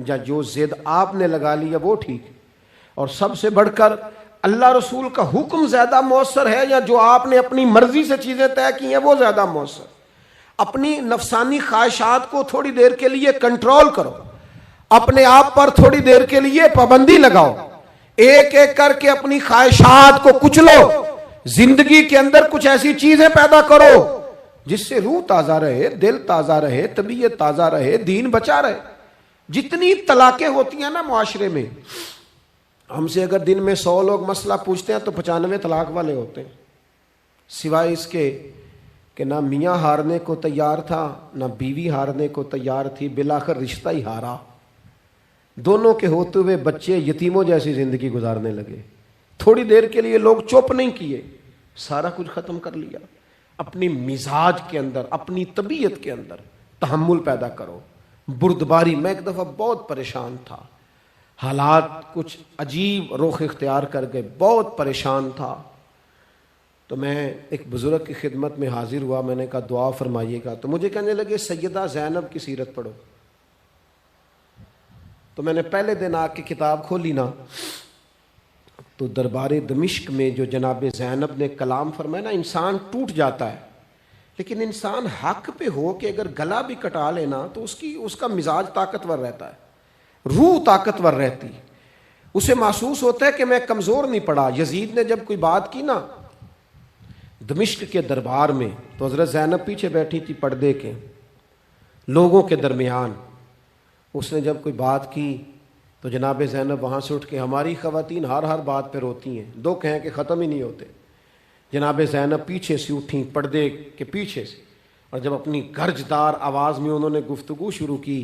یا جو ضد آپ نے لگا لیا وہ ٹھیک ہے؟ اور سب سے بڑھ کر اللہ رسول کا حکم زیادہ مؤثر ہے، یا جو آپ نے اپنی مرضی سے چیزیں طے کی ہیں وہ زیادہ مؤثر؟ اپنی نفسانی خواہشات کو تھوڑی دیر کے لیے کنٹرول کرو، اپنے آپ پر تھوڑی دیر کے لیے پابندی لگاؤ، ایک ایک کر کے اپنی خواہشات کو کچلو. زندگی کے اندر کچھ ایسی چیزیں پیدا کرو جس سے روح تازہ رہے، دل تازہ رہے، طبیعت تازہ رہے، دین بچا رہے. جتنی طلاقیں ہوتی ہیں نا معاشرے میں، ہم سے اگر دن میں 100 لوگ مسئلہ پوچھتے ہیں تو 95 طلاق والے ہوتے ہیں، سوائے اس کے کہ نہ میاں ہارنے کو تیار تھا نہ بیوی ہارنے کو تیار تھی، بالآخر رشتہ ہی ہارا. دونوں کے ہوتے ہوئے بچے یتیموں جیسی زندگی گزارنے لگے. تھوڑی دیر کے لیے لوگ چپ نہیں کیے، سارا کچھ ختم کر لیا. اپنی مزاج کے اندر، اپنی طبیعت کے اندر تحمل پیدا کرو، بردباری. میں ایک دفعہ بہت پریشان تھا، حالات کچھ عجیب رخ اختیار کر گئے، بہت پریشان تھا. تو میں ایک بزرگ کی خدمت میں حاضر ہوا، میں نے کہا دعا فرمائیے گا. تو مجھے کہنے لگے سیدہ زینب کی سیرت پڑھو. تو میں نے پہلے دن آ کے کتاب کھولی نا، تو دربار دمشق میں جو جناب زینب نے کلام فرمایا نا، انسان ٹوٹ جاتا ہے. لیکن انسان حق پہ ہو کہ اگر گلا بھی کٹا لینا تو اس کا مزاج طاقتور رہتا ہے، روح طاقتور رہتی، اسے محسوس ہوتا ہے کہ میں کمزور نہیں پڑا. یزید نے جب کوئی بات کی نا دمشق کے دربار میں، تو حضرت زینب پیچھے بیٹھی تھی پردے کے لوگوں کے درمیان. اس نے جب کوئی بات کی تو جناب زینب وہاں سے اٹھ کے، ہماری خواتین ہر بات پہ روتی ہیں، دو کہیں کہ ختم ہی نہیں ہوتے. جناب زینب پیچھے سے اٹھیں پردے کے پیچھے سے، اور جب اپنی گرجدار آواز میں انہوں نے گفتگو شروع کی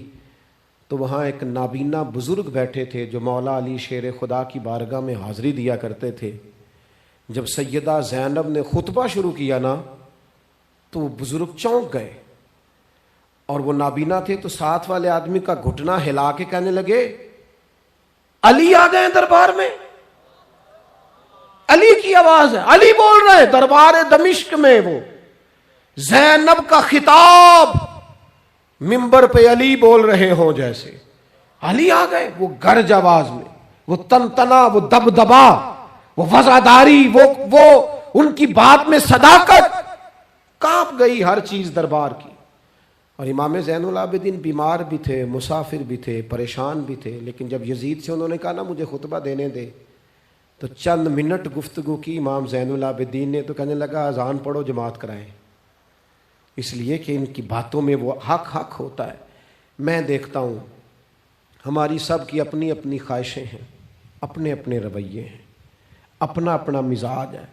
تو وہاں ایک نابینا بزرگ بیٹھے تھے جو مولا علی شیر خدا کی بارگاہ میں حاضری دیا کرتے تھے. جب سیدہ زینب نے خطبہ شروع کیا نا تو وہ بزرگ چونک گئے، اور وہ نابینا تھے تو ساتھ والے آدمی کا گھٹنا ہلا کے کہنے لگے علی آ گئے دربار میں. علی کی آواز ہے، علی بول رہے ہیں دربار دمشق میں. وہ زینب کا خطاب منبر پہ علی بول رہے ہوں جیسے. علی آ گئے، وہ گرج آواز میں، وہ تنتنا، وہ دبدبا، وہ وفاداری، وہ ان کی بات میں صداقت، کانپ گئی ہر چیز دربار کی۔ اور امام زین العابدین بیمار بھی تھے، مسافر بھی تھے، پریشان بھی تھے، لیکن جب یزید سے انہوں نے کہا نا مجھے خطبہ دینے دے، تو چند منٹ گفتگو کی امام زین العابدین نے، تو کہنے لگا اذان پڑھو جماعت کرائیں، اس لیے کہ ان کی باتوں میں وہ حق ہوتا ہے۔ میں دیکھتا ہوں ہماری سب کی اپنی اپنی خواہشیں ہیں، اپنے اپنے رویے ہیں، اپنا اپنا مزاج ہے۔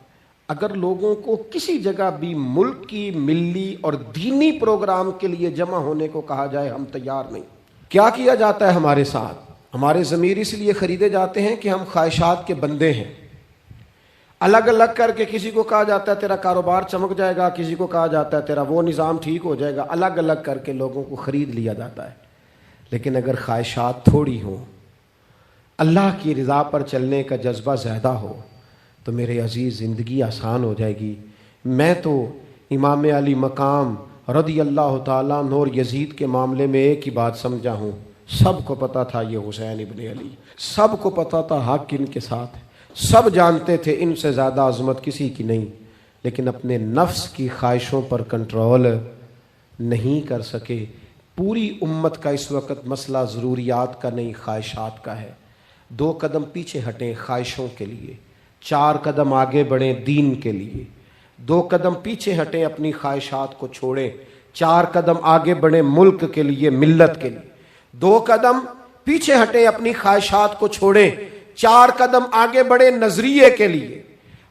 اگر لوگوں کو کسی جگہ بھی ملک کی ملی اور دینی پروگرام کے لیے جمع ہونے کو کہا جائے، ہم تیار نہیں۔ کیا کیا جاتا ہے ہمارے ساتھ؟ ہمارے ضمیر اس لیے خریدے جاتے ہیں کہ ہم خواہشات کے بندے ہیں۔ الگ الگ کر کے کسی کو کہا جاتا ہے تیرا کاروبار چمک جائے گا، کسی کو کہا جاتا ہے تیرا وہ نظام ٹھیک ہو جائے گا، الگ الگ کر کے لوگوں کو خرید لیا جاتا ہے۔ لیکن اگر خواہشات تھوڑی ہوں، اللہ کی رضا پر چلنے کا جذبہ زیادہ ہو، تو میرے عزیز زندگی آسان ہو جائے گی۔ میں تو امام علی مقام رضی اللہ تعالیٰ عنہ اور یزید کے معاملے میں ایک ہی بات سمجھا ہوں، سب کو پتا تھا یہ حسین ابن علی، سب کو پتا تھا حق ان کے ساتھ ہے، سب جانتے تھے ان سے زیادہ عظمت کسی کی نہیں، لیکن اپنے نفس کی خواہشوں پر کنٹرول نہیں کر سکے۔ پوری امت کا اس وقت مسئلہ ضروریات کا نہیں، خواہشات کا ہے۔ 2 قدم پیچھے ہٹیں خواہشوں کے لیے، 4 قدم آگے بڑھیں دین کے لیے۔ 2 قدم پیچھے ہٹیں اپنی خواہشات کو چھوڑیں، 4 قدم آگے بڑھیں ملک کے لیے، ملت کے لیے۔ 2 قدم پیچھے ہٹیں اپنی خواہشات کو چھوڑیں، 4 قدم آگے بڑھیں نظریے کے لیے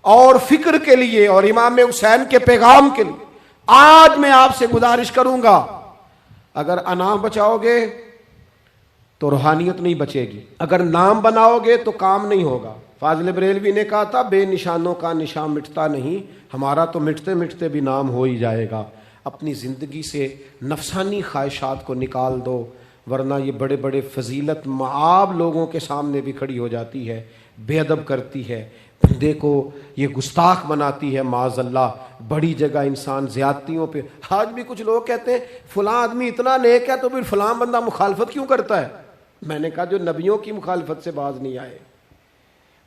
اور فکر کے لیے اور امام حسین کے پیغام کے لیے۔ آج میں آپ سے گزارش کروں گا، اگر انا بچاؤ گے تو روحانیت نہیں بچے گی، اگر نام بناؤ گے تو کام نہیں ہوگا۔ فاضل بریلوی نے کہا تھا بے نشانوں کا نشان مٹتا نہیں، ہمارا تو مٹتے مٹتے بھی نام ہو ہی جائے گا۔ اپنی زندگی سے نفسانی خواہشات کو نکال دو، ورنہ یہ بڑے بڑے فضیلت معاب لوگوں کے سامنے بھی کھڑی ہو جاتی ہے، بے ادب کرتی ہے، بندے کو یہ گستاخ بناتی ہے معاذ اللہ۔ بڑی جگہ انسان زیادتیوں پہ، آج بھی کچھ لوگ کہتے ہیں فلاں آدمی اتنا نیک ہے تو پھر فلاں بندہ مخالفت کیوں کرتا ہے؟ میں نے کہا جو نبیوں کی مخالفت سے باز نہیں آئے،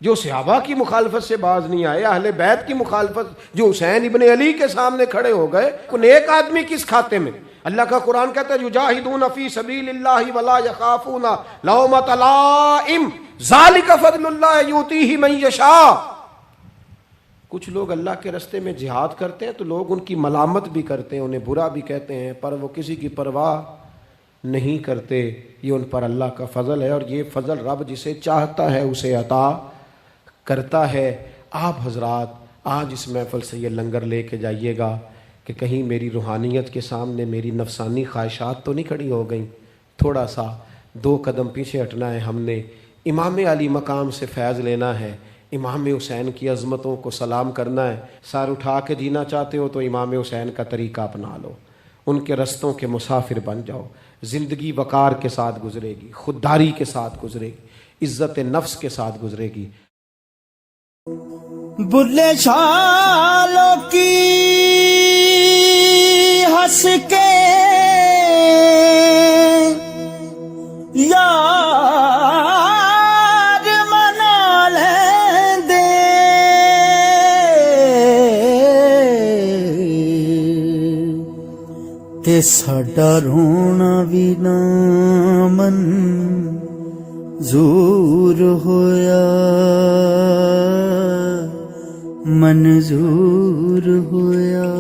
جو صحابہ کی مخالفت سے باز نہیں آئے، اہل بیت کی مخالفت، جو حسین ابن علی کے سامنے کھڑے ہو گئے، کوئی نیک آدمی کس کھاتے میں؟ اللہ کا قرآن کہتا ہے یجاہدون فی سبیل اللہ ولا یخافون لومۃ لائم ذالک فضل اللہ یؤتیہ من یشاء۔ کچھ لوگ اللہ کے راستے میں جہاد کرتے ہیں تو لوگ ان کی ملامت بھی کرتے ہیں، انہیں برا بھی کہتے ہیں، پر وہ کسی کی پرواہ نہیں کرتے۔ یہ ان پر اللہ کا فضل ہے، اور یہ فضل رب جسے چاہتا ہے اسے عطا کرتا ہے۔ آپ حضرات آج اس محفل سے یہ لنگر لے کے جائیے گا کہ کہیں میری روحانیت کے سامنے میری نفسانی خواہشات تو نہیں کھڑی ہو گئیں۔ تھوڑا سا 2 قدم پیچھے ہٹنا ہے، ہم نے امام علی مقام سے فیض لینا ہے، امام حسین کی عظمتوں کو سلام کرنا ہے۔ سر اٹھا کے جینا چاہتے ہو تو امام حسین کا طریقہ اپنا لو، ان کے رستوں کے مسافر بن جاؤ۔ زندگی وقار کے ساتھ گزرے گی، خودداری کے ساتھ گزرے گی، عزت نفس کے ساتھ گزرے گی۔ بلے چھالوں کی ہنس کے یار منا لیں دے، تے ساڈا رونا بھی نہ منظور ہویا، منظور ہویا۔